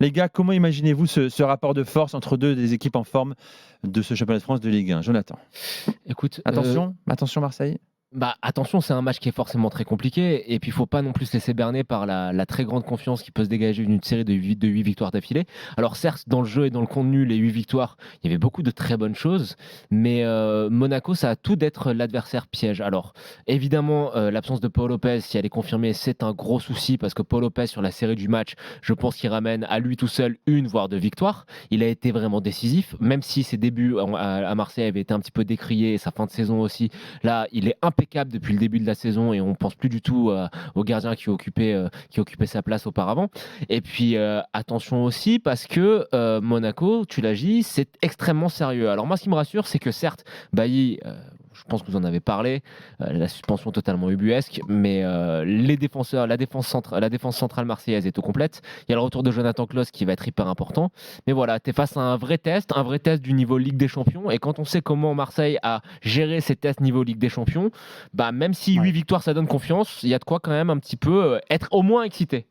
Les gars, comment imaginez-vous ce rapport de force entre deux des équipes en forme de ce championnat de France de Ligue 1? Jonathan. Écoute, Attention Marseille. attention, c'est un match qui est forcément très compliqué et puis il faut pas non plus se laisser berner par la très grande confiance qui peut se dégager d'une série de 8 victoires d'affilée. Alors certes, dans le jeu et dans le contenu, les 8 victoires, il y avait beaucoup de très bonnes choses, mais Monaco, ça a tout d'être l'adversaire piège. Alors évidemment, l'absence de Paul Lopez, si elle est confirmée, c'est un gros souci parce que Paul Lopez, sur la série du match, je pense qu'il ramène à lui tout seul une voire deux victoires. Il a été vraiment décisif, même si ses débuts à Marseille avaient été un petit peu décriés et sa fin de saison aussi. Là, il est impeccable depuis le début de la saison et on pense plus du tout au gardien qui occupait sa place auparavant. Et puis attention aussi parce que Monaco, tu l'as dit, c'est extrêmement sérieux. Alors moi, ce qui me rassure, c'est que certes, Bailly, je pense que vous en avez parlé, la suspension totalement ubuesque, mais les défenseurs, la défense centrale marseillaise est au complète. Il y a le retour de Jonathan Klaus qui va être hyper important. Mais voilà, tu es face à un vrai test du niveau Ligue des Champions. Et quand on sait comment Marseille a géré ces tests niveau Ligue des Champions, même si 8 victoires ça donne confiance, il y a de quoi quand même un petit peu être au moins excité.